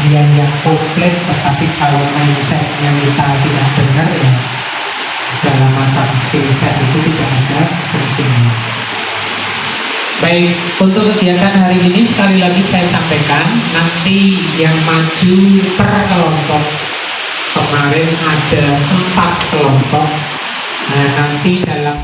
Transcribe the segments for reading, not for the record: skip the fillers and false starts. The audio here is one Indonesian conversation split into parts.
kajian yang komplit, tetapi kalau mindsetnya kita tidak benar ya segala macam skill set itu tidak ada fungsinya. Baik, untuk kegiatan hari ini sekali lagi saya sampaikan, nanti yang maju per kelompok kemarin ada 4 kelompok. Nah, nanti dalam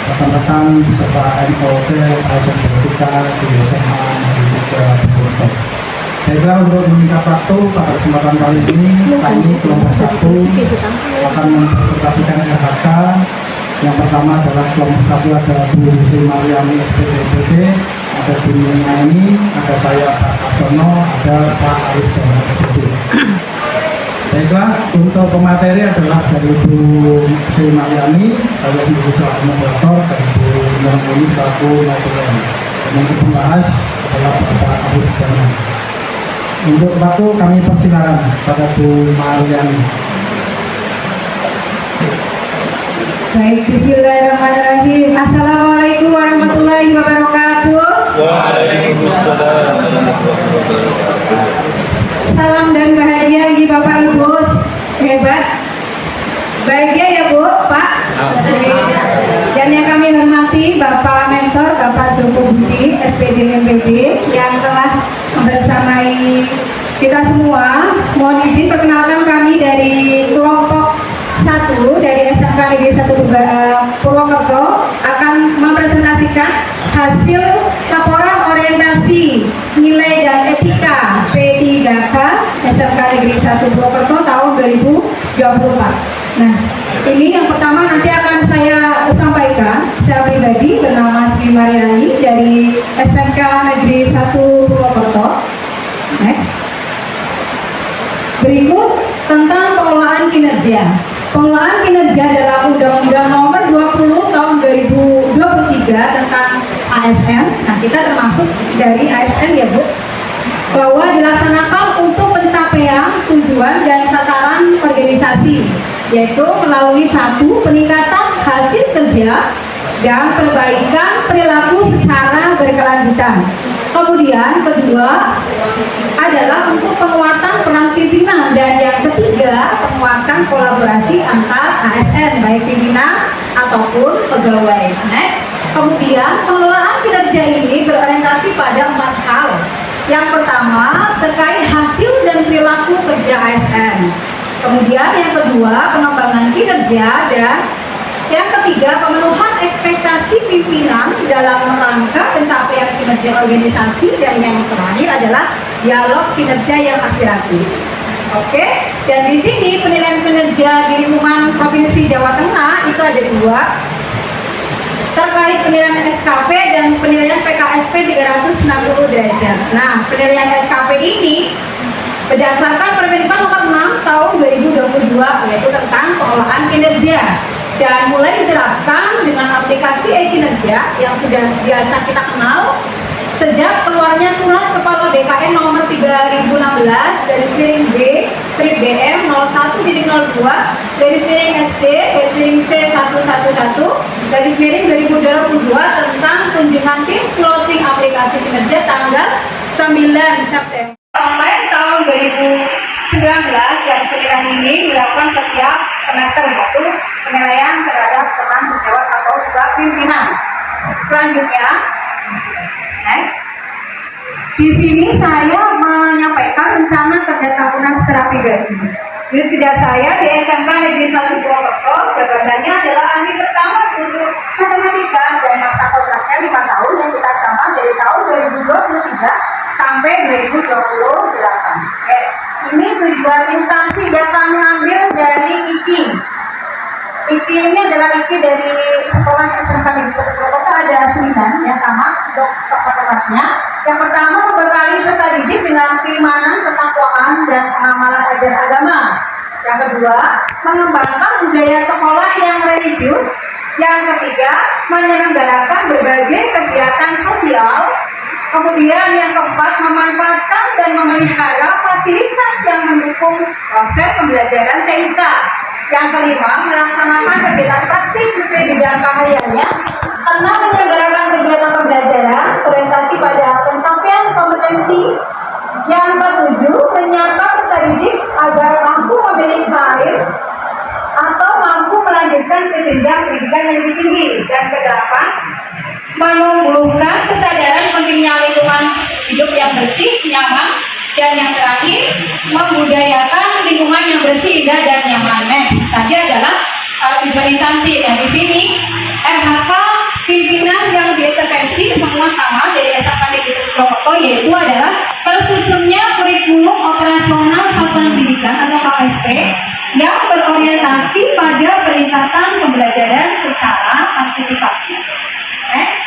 rekan-rekan beserta NOT, ASN Politika, di SMA, dan juga Bogor. Baiklah, untuk meningkat waktu pada kesempatan kali ini, kami kelompok 1 akan mempresentasikan RHK. Yang pertama adalah kelompok 1 ada Bu Sri Mariami SPDPD, ada Bu Nyaini, ada saya Pak Abdono, ada Pak Arif dan SPD. Baiklah, untuk pemateri adalah dari Bu Sri Mariami, saya sendiri selaku moderator, dan Bu Nyaini selaku moderator. Untuk pembahas adalah Bapak Arif dan untuk waktu kami persilakan pada Bu Mariami. Baik, bismillahirrahmanirrahim. Assalamualaikum warahmatullahi wabarakatuh. Waalaikumsalam. Salam dan bahagia bagi Bapak Ibu. Hebat. Bahagia ya Bu, Pak. Dan yang kami hormati Bapak Mentor, Bapak Joko Budi, SPD MPD yang telah membersamai kita semua. Mohon izin perkenalkan kami dari kelompok 1 dari SMK Negeri 1 Purwokerto akan mempresentasikan hasil laporan orientasi nilai dan etika P3K SMK Negeri 1 Purwokerto tahun 2024. Nah, ini yang pertama nanti akan saya sampaikan. Saya pribadi bernama Sri Mariani dari SMK Negeri 1 Purwokerto. Next. Berikut tentang pengelolaan kinerja. Pengelolaan kinerja dalam Undang-Undang Nomor 20 Tahun 2023 tentang ASN. Nah, kita termasuk dari ASN ya Bu, bahwa dilaksanakan untuk pencapaian tujuan dan sasaran organisasi, yaitu melalui 1. Peningkatan hasil kerja dan perbaikan perilaku secara berkelanjutan. Kemudian kedua adalah untuk penguatan peran pimpinan, dan yang ketiga penguatan kolaborasi antar ASN baik pimpinan ataupun pegawai. Next. Kemudian pengelolaan kinerja ini berorientasi pada 4 hal. Yang pertama terkait hasil dan perilaku kerja ASN. Kemudian yang kedua pengembangan kinerja, dan yang ketiga pemenuhan ekspektasi pimpinan dalam rangka pencapaian kinerja organisasi, dan yang terakhir adalah dialog kinerja yang aspiratif. Oke, dan di sini penilaian kinerja di lingkungan Provinsi Jawa Tengah itu ada 2, terkait penilaian SKP dan penilaian PKSP 360 derajat. Nah, penilaian SKP ini berdasarkan Permenpan Nomor 6 Tahun 2022, yaitu tentang pengelolaan kinerja, dan mulai diterapkan dengan aplikasi e-kinerja yang sudah biasa kita kenal sejak keluarnya surat Kepala BKN nomor 3016/B/M01/SD/C111/2022 tentang kunjungan tim closing aplikasi kinerja tanggal 9 September online tahun 2019, dan penilaian ini dilakukan setiap semester, yaitu penilaian terhadap peran sejawat atau juga pimpinan. Selanjutnya, next. Di sini saya menyampaikan rencana kerja tahunan secara pribadi. Unit kerja saya di SMK Negeri 1 Purwokerto, jabatannya adalah ahli pertama untuk matematika, dan masa kontraknya 5 tahun yang kita sama dari tahun 2023 sampai 2028. Oke. Ini tujuan instansi yang kami ambil dari IKI. IKI ini adalah IKI dari sekolah SMK Negeri 1 Purwokerto, ada 9 yang sama untuk tokoh-tokohnya. Yang pertama, membekali peserta didik dengan keimanan, ketakwaan, dan pengamalan ajar agama. Yang kedua, mengembangkan budaya sekolah yang religius Yang ketiga, menyelenggarakan berbagai kegiatan sosial. Kemudian yang keempat, memanfaatkan dan memelihara fasilitas yang mendukung proses pembelajaran TIK. Yang kelima, melaksanakan kegiatan praktik sesuai bidang keahliannya. Karena menyelenggarakan kegiatan pembelajaran orientasi pada pencapaian kompetensi. Yang ketujuh, menyiapkan peserta didik agar mampu memilih karir atau mampu melanjutkan ke jenjang pendidikan yang lebih tinggi. Dan kedelapan, menumbuhkan kesadaran pentingnya lingkungan hidup yang bersih, nyaman, dan yang terakhir, membudayakan lingkungan yang bersih, indah, dan nyaman. Next, tadi adalah tujuan instansi. Dan di sini RHK pimpinan yang diintervensi semua sama dari SMK Negeri 1 Purwokerto, yaitu adalah tersusunnya kurikulum operasional satuan pendidikan atau KSP yang berorientasi pada peningkatan pembelajaran secara partisipatif. Next,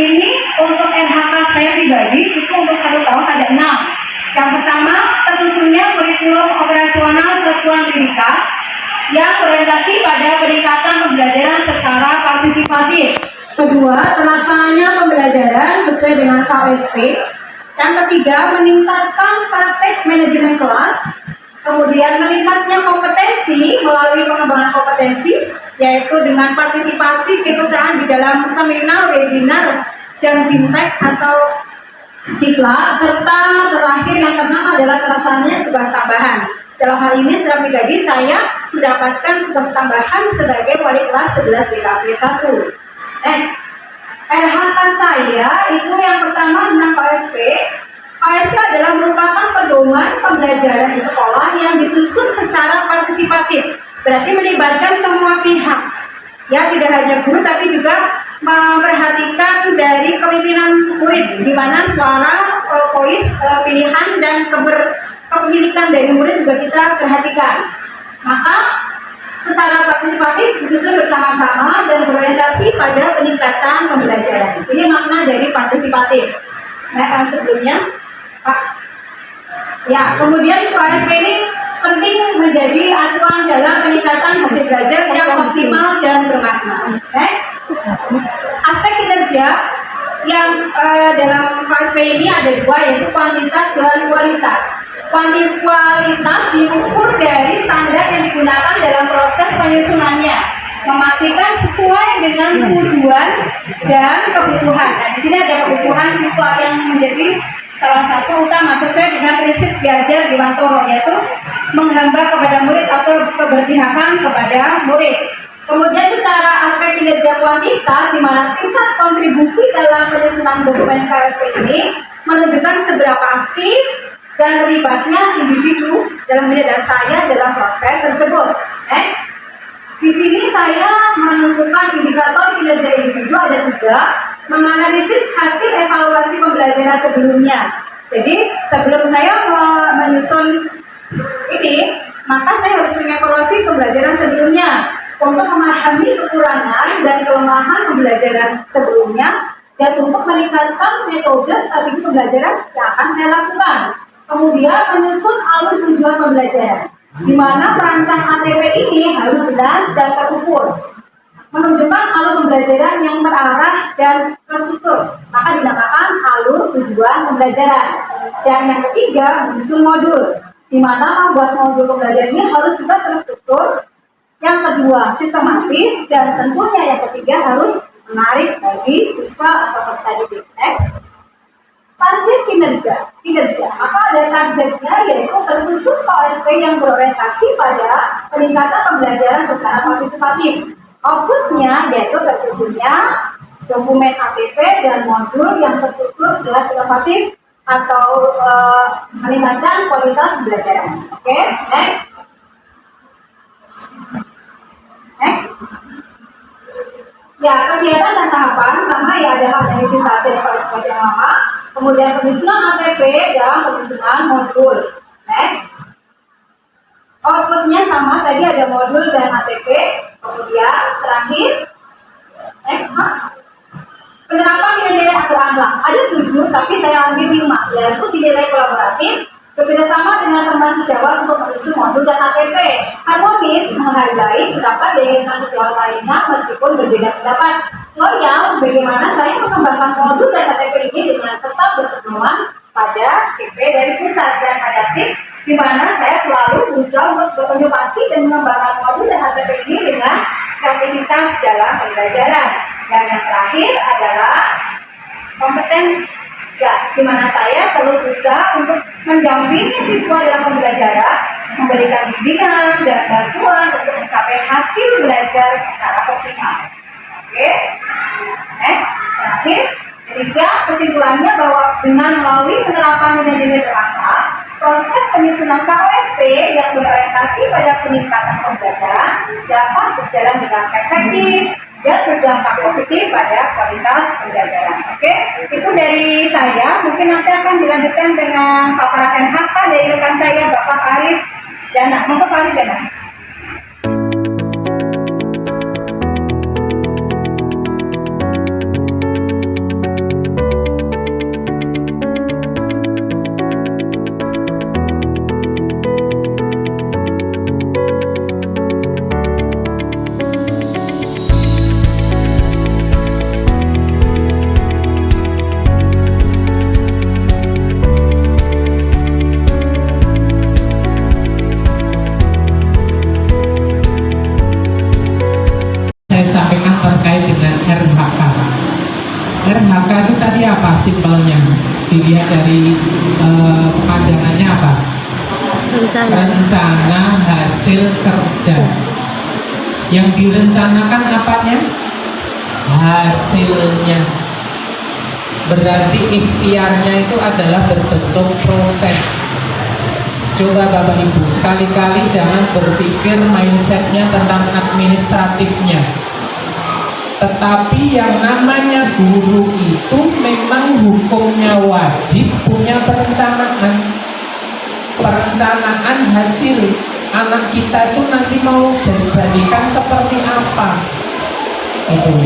ini untuk RHK saya pribadi itu untuk 1 tahun ada 6. Yang pertama, tersusunnya kurikulum operasional satuan pendidikan yang berorientasi pada peningkatan pembelajaran secara partisipatif. Kedua, terlaksananya pembelajaran sesuai dengan KSP. Yang ketiga, meningkatkan praktek manajemen kelas. Kemudian meningkatnya kompetensi melalui pengembangan kompetensi, yaitu dengan partisipasi keikutsertaan di dalam seminar, webinar, dan fintech atau diklat, serta terakhir yang keenam adalah terlaksananya tugas tambahan. Dalam hal ini secara pribadi saya mendapatkan tugas tambahan sebagai wali kelas 11 BKP 1. Next, RHK saya itu yang pertama tentang KSP. KSP adalah merupakan pedoman pembelajaran di sekolah yang disusun secara partisipatif, berarti melibatkan semua pihak. Ya, tidak hanya guru tapi juga memperhatikan dari kepemimpinan murid, di mana suara, voice, pilihan dan kepemilikan dari murid juga kita perhatikan. Maka secara partisipatif disusun bersama-sama dan berorientasi pada peningkatan pembelajaran. Ini makna dari partisipatif. Sebelumnya, Pak. Ya, kemudian KSP ini penting menjadi acuan dalam peningkatan hasil belajar yang optimal dan bermakna. Next, aspek kinerja yang dalam KSP ini ada dua, yaitu kuantitas dan kualitas. Kualitas diukur dari standar yang digunakan dalam proses penyusunannya, memastikan sesuai dengan tujuan dan kebutuhan. Nah, di sini ada kebutuhan siswa yang menjadi salah satu utama sesuai dengan prinsip belajar di Wantoro, yaitu menghamba kepada murid atau keberpihakan kepada murid. Kemudian secara aspek kinerja kuantitas, di mana tingkat kontribusi dalam penyusunan dokumen KSP ini menunjukkan seberapa aktif dan terlibatnya individu dalam menilai saya dalam proses tersebut. Next, di sini saya menentukan indikator kinerja individu ada 3, menganalisis hasil evaluasi pembelajaran sebelumnya. Jadi sebelum saya menyusun ini, maka saya harus mengevaluasi pembelajaran sebelumnya untuk memahami kekurangan dan kelemahan pembelajaran sebelumnya dan untuk meningkatkan metode strategi pembelajaran yang akan saya lakukan. Kemudian menyusun alur tujuan pembelajaran, di mana perancang ATP ini harus jelas dan terukur, menunjukkan alur pembelajaran yang terarah dan terstruktur, maka dinamakan alur tujuan pembelajaran. Dan yang ketiga, menyusun modul, di mana membuat modul pembelajaran ini harus juga terstruktur. Yang kedua, sistematis, dan tentunya yang ketiga harus menarik bagi siswa atau peserta didik. Next. Target kinerja, maka ada targetnya, yaitu tersusun KSP yang berorientasi pada peningkatan pembelajaran secara partisipatif. Outputnya yaitu tersusunnya dokumen ATP dan modul yang terstruktur jelas inovatif atau meningkatkan kualitas pembelajaran. Oke, next. Ya, kegiatan dan tahapan sama ya, ada analisis hasil KSP yang lama. Kemudian penyusunan ATP dan penyusunan modul. Next, outputnya sama, tadi ada modul dan ATP. Kemudian terakhir, next, penerapan nilai akhir akhlak ada 7, tapi saya ambil 5, yaitu nilai kolaboratif, kebebasan bekerjasama dengan teman sejawat untuk menyusun modul dan APP. Harmonis menghargai pendapat dari teman sejawat lainnya meskipun berbeda pendapat. Loyal, bagaimana saya mengembangkan modul dan APP ini dengan tetap berpedoman pada CP dari pusat, dan adaptif, di mana saya selalu berusaha untuk berinovasi dan mengembangkan modul dan APP ini dengan kreativitas dalam pembelajaran. Dan yang terakhir adalah kompeten, ya, di mana saya selalu berusaha untuk mendampingi siswa dalam pembelajaran, memberikan bimbingan dan bantuan untuk mencapai hasil belajar secara optimal. Oke, next, terakhir, ketiga, kesimpulannya bahwa dengan melalui penerapan nilai-nilai bermanfaat, proses penyusunan KOSP yang berorientasi pada peningkatan pembelajaran dapat berjalan dengan efektif dan berdampak positif pada kualitas pembelajaran. Oke, itu dari saya. Mungkin nanti akan dilanjutkan dengan paparan HK dari rekan saya, Bapak Arif Dana. Monggo Pak Arif Dana. Sampaikan terkait dengan RHK. RHK itu tadi apa simpelnya? Dilihat dari kepanjangannya apa? Rencana hasil kerja. Yang direncanakan apanya? Hasilnya. Berarti ikhtiarnya itu adalah berbentuk proses. Coba Bapak Ibu sekali-kali jangan berpikir mindsetnya tentang administratifnya. Tetapi yang namanya guru itu memang hukumnya wajib punya perencanaan hasil anak kita itu nanti mau jadikan seperti apa itu.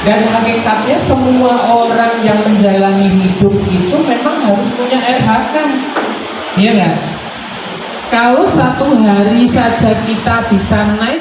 Dan hakikatnya semua orang yang menjalani hidup itu memang harus punya RHK, iya nggak? Kalau satu hari saja kita bisa naik